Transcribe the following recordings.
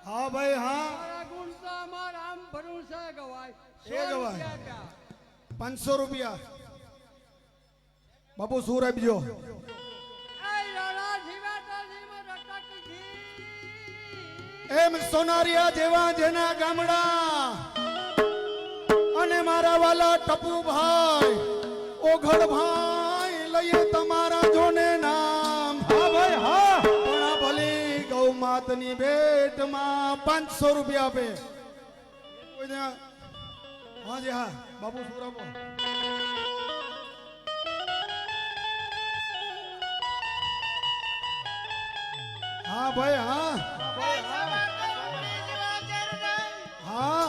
હા ભાઈ હા મારા ગુણ તો અમારા આમ ભરોસે ગવાય એ ગવાય 500 રૂપિયા બાપુ સુર આપજો એમ સોનારિયા જેવા જેના ગામડા અને મારા વાલા ટપુભાઈ ઓઘડભાઈ લઈએ તમારા જોને નામ હા ભાઈ હા પણ ભલી ગૌ માતની ભેટમાં 500 રૂપિયા આપે કોઈને હા જી હા બાપુ સુર આપો હા ભાઈ હા હા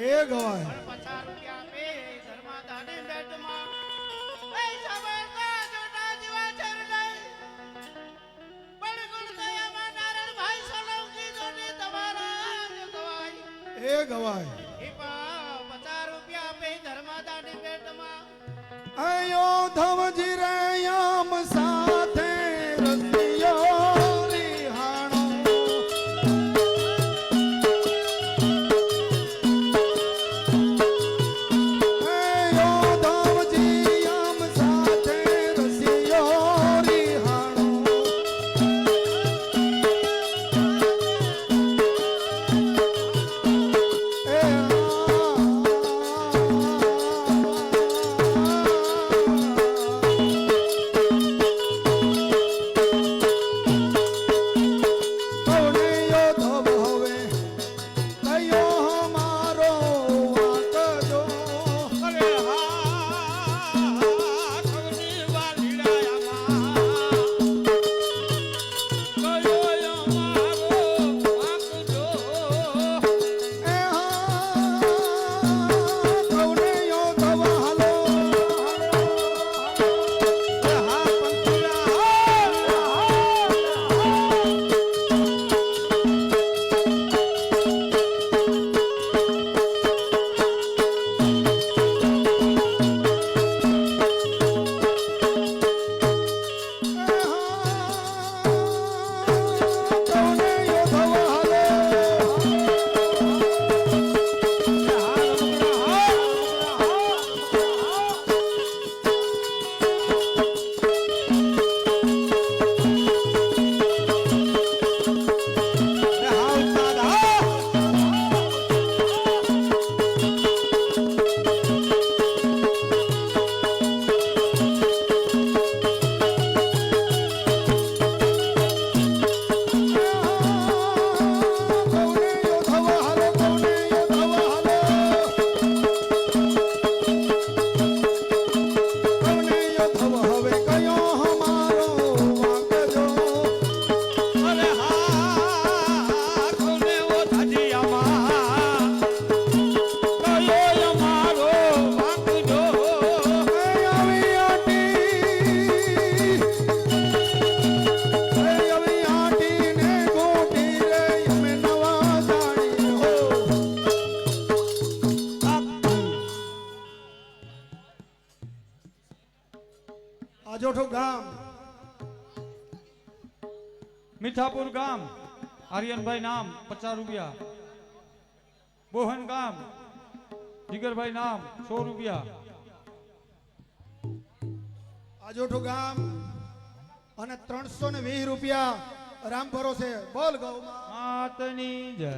એ ગવાય એ ગવાય અયો ધવજી રે આમ સાથે રસિયો રિહાણો અયો ધવજી આમ સાથે રસિયો રિહાણો આજોઠો ગામ મીઠાપુર ગામ આર્યનભાઈ નામ 50 રૂપિયા બોહન ગામ જીગરભાઈ નામ 100 રૂપિયા આજોઠો ગામ અને 320 રૂપિયા રામ ભરોસે બોલ ગૌ માતની જય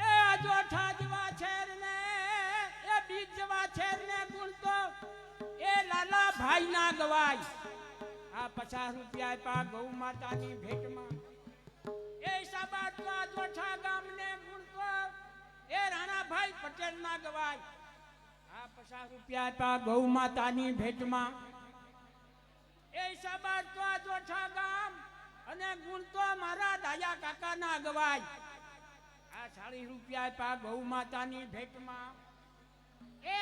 એ આજોઠા જવા છેર ને એ બીજ જવા છેર ને ગુણ તો એ લાલા ભાઈ ના ગવાય આ 50 રૂપિયા પા ગૌ માતાની ભેટમાં એ સાબાત આજોઠા ગામ ને ગુણ તો એ રાણાભાઈ પટેલ ના ગવાય આ 50 રૂપિયા પા ગૌ માતાની ભેટમાં એ સાબાત આજોઠા ગામ અને ગુણ તો મારા દાયા કાકા ના ગવાય આ 40 રૂપિયા પા ગૌ માતાની ભેટમાં એ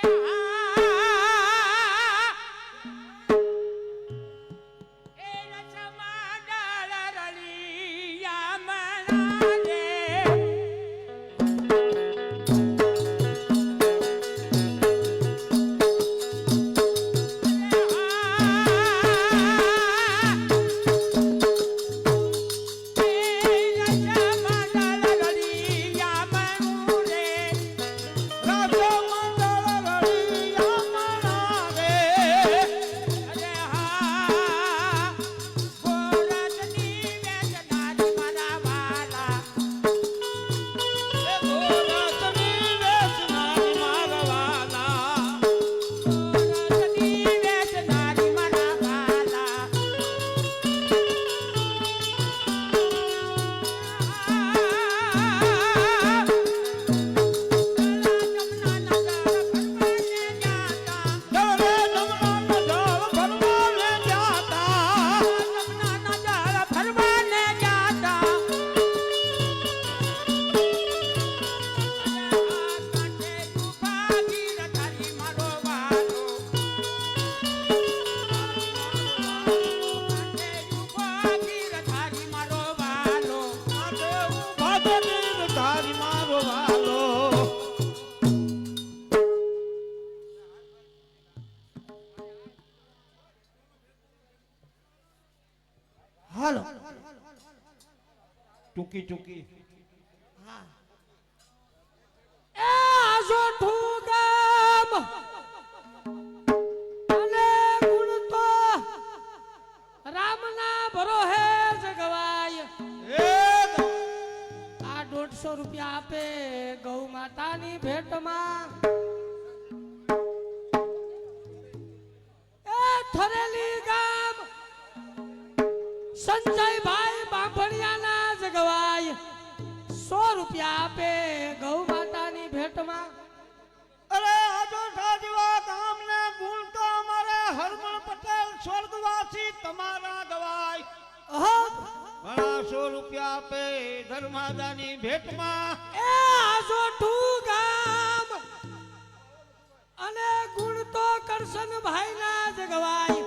ટૂંકી ટૂંકી હા એ આજોઠું ગામ અને ગુણ તો રામના ભરોહે જગવાય આ 150 રૂપિયા આપે ગૌ માતાની ભેટમાં એ થરેલી ગામ સંજયભાઈ બાંભણિયાના જગવાય 100 રૂપિયા આપે ગૌ માતાની ભેટમાં અરે આજોઠા જેવા ગામને ગુણ તો અમારે હરમણ પટેલ સ્વર્ગવાસી તમારા ગવાય ઘણા 100 રૂપિયા આપે ધર્માદાની ભેટમાં એ આજોઠું ગામ અને ગુણ તો કરશનભાઈ ના જગવાય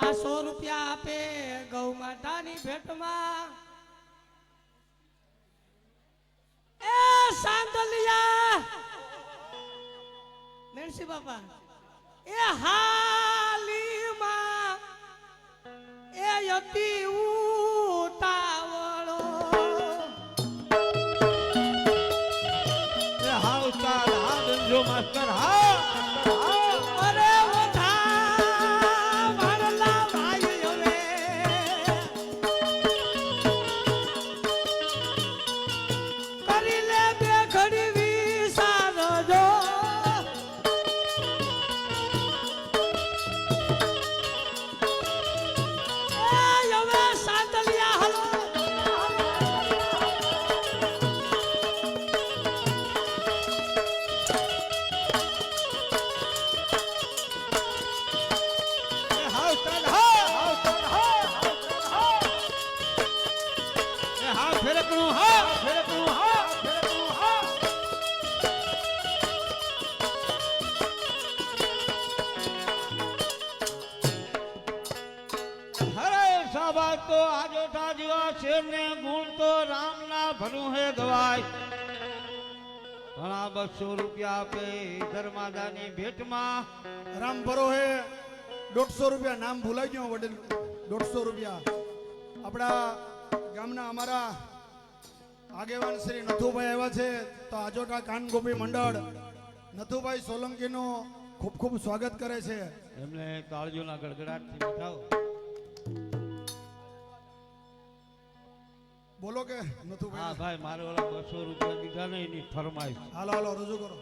આ 100 રૂપિયા આપે ગૌ માતાની ભેટમાં એ સાંદલિયા મેરસી બાપા એ હાલીમાં એ યતી ઉતાવળો હાવ તાર હા ધંધો માસ્ટર હા અરે ઓઠા વાળલા ભાઈઓ રે કરી લે બે ઘડી વિસારજો એ હવે સાંદલિયા હલો હાવ તાર હા ફેરકણું હા ફેરકણું હા ફેરકણું હા હરે સાબા તો આજોઠા જેવા શેરને ગુણ તો રામના ભરું હે ગવાય ઘણા 200 રૂપિયા આપે ધર્માદાની ભેટમાં રામ ભરો હે 150 રૂપિયા નામ ભૂલાઈ ગયો વડીલ 150 રૂપિયા આપણા ગામના અમારા આગેવાન શ્રી નથુભાઈ આવ્યા છે તો આજોટા કાન ગોપી મંડળ નથુભાઈ સોલંકીનું ખૂબ ખૂબ સ્વાગત કરે છે એમને તાળીઓના ગડગડાટથી બતાવો બોલો કે હા નથુભાઈ ભાઈ મારે ઓલા 200 રૂપિયા દીધા ને એની ફરમાઈશ હાલો હાલો રજૂ કરો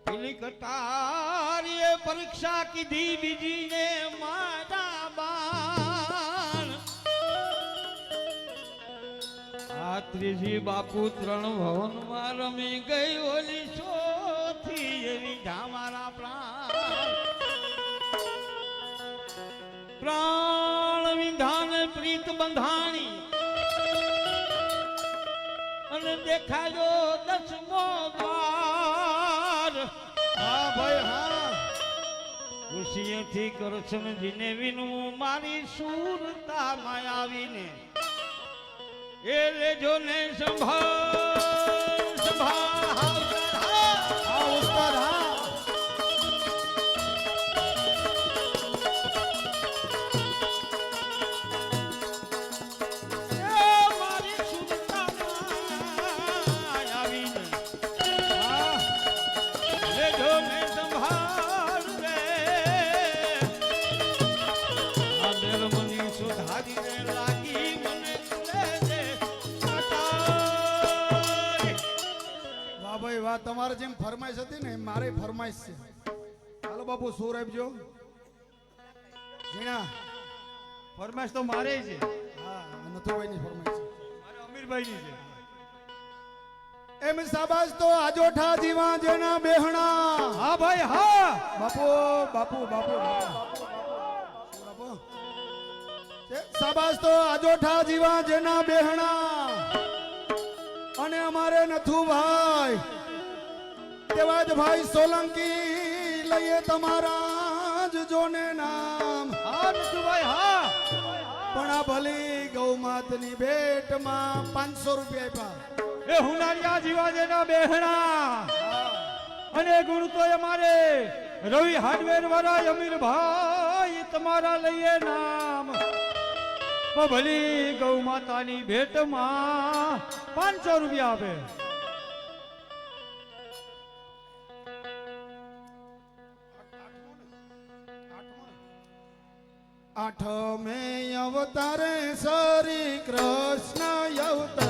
પેલી કટારીએ પરીક્ષા કીધી બીજી ને મારા બાણ આ ત્રીજી બાપુ 3 ભવનમાં રમી ગઈ ઓલી ચોથી એવી ધામારા પ્રાણ વિધાન પ્રીત બંધાણી અને દેખાયો 10મો દ્વાર હા ભાઈ હા ખુશીએથી કરશનજીને વિનું મારી સુરતામાં આવીને એ લેજો ને સંભાળ સંભાળ હા ઉસ્તાદ હા એ મારી સુરતામાં આવીને હા લેજો ને સંભાળ રે આ નિર્મલી સુધારીને લાગી મને લેજે કટારી. વાહ ભાઈ વાહ તમારે જેમ ફરમાઈશ હતી ને એમ મારે ફરમાઈશ છે હાલો બાપુ સુર આપજો ઝીણા ફરમાઈશ તો મારે છે હા નથુભાઈની ફરમાઈશ છે મારે અમીરભાઈની છે એમ સાબાસ તો આજોઠા જીવા જેના બેહણા હા ભાઈ હા બાપુ બાપુ બાપુ બાપુ સાબાસ તો આજોઠા જીવા જેના બેહણા અને અમારે નથુભાઈ તેવા જ ભાઈ સોલંકી લઈએ તમારા જ જોને નામ હા નથુભાઈ હા પણ આ ભલી ગૌ માતની ભેટમાં 500 રૂપિયા આપ્યા એ હુનારિયા જીવાજેના બેહણા અને ગુણ તો અમારે રવિ હાર્ડવેર વાળા અમીરભાઈ તમારા લઈએ નામ ભલી ગૌ માતાની ભેટમાં 500 રૂપિયા આપે. આઠમે અવતારે શ્રી કૃષ્ણ અવતાર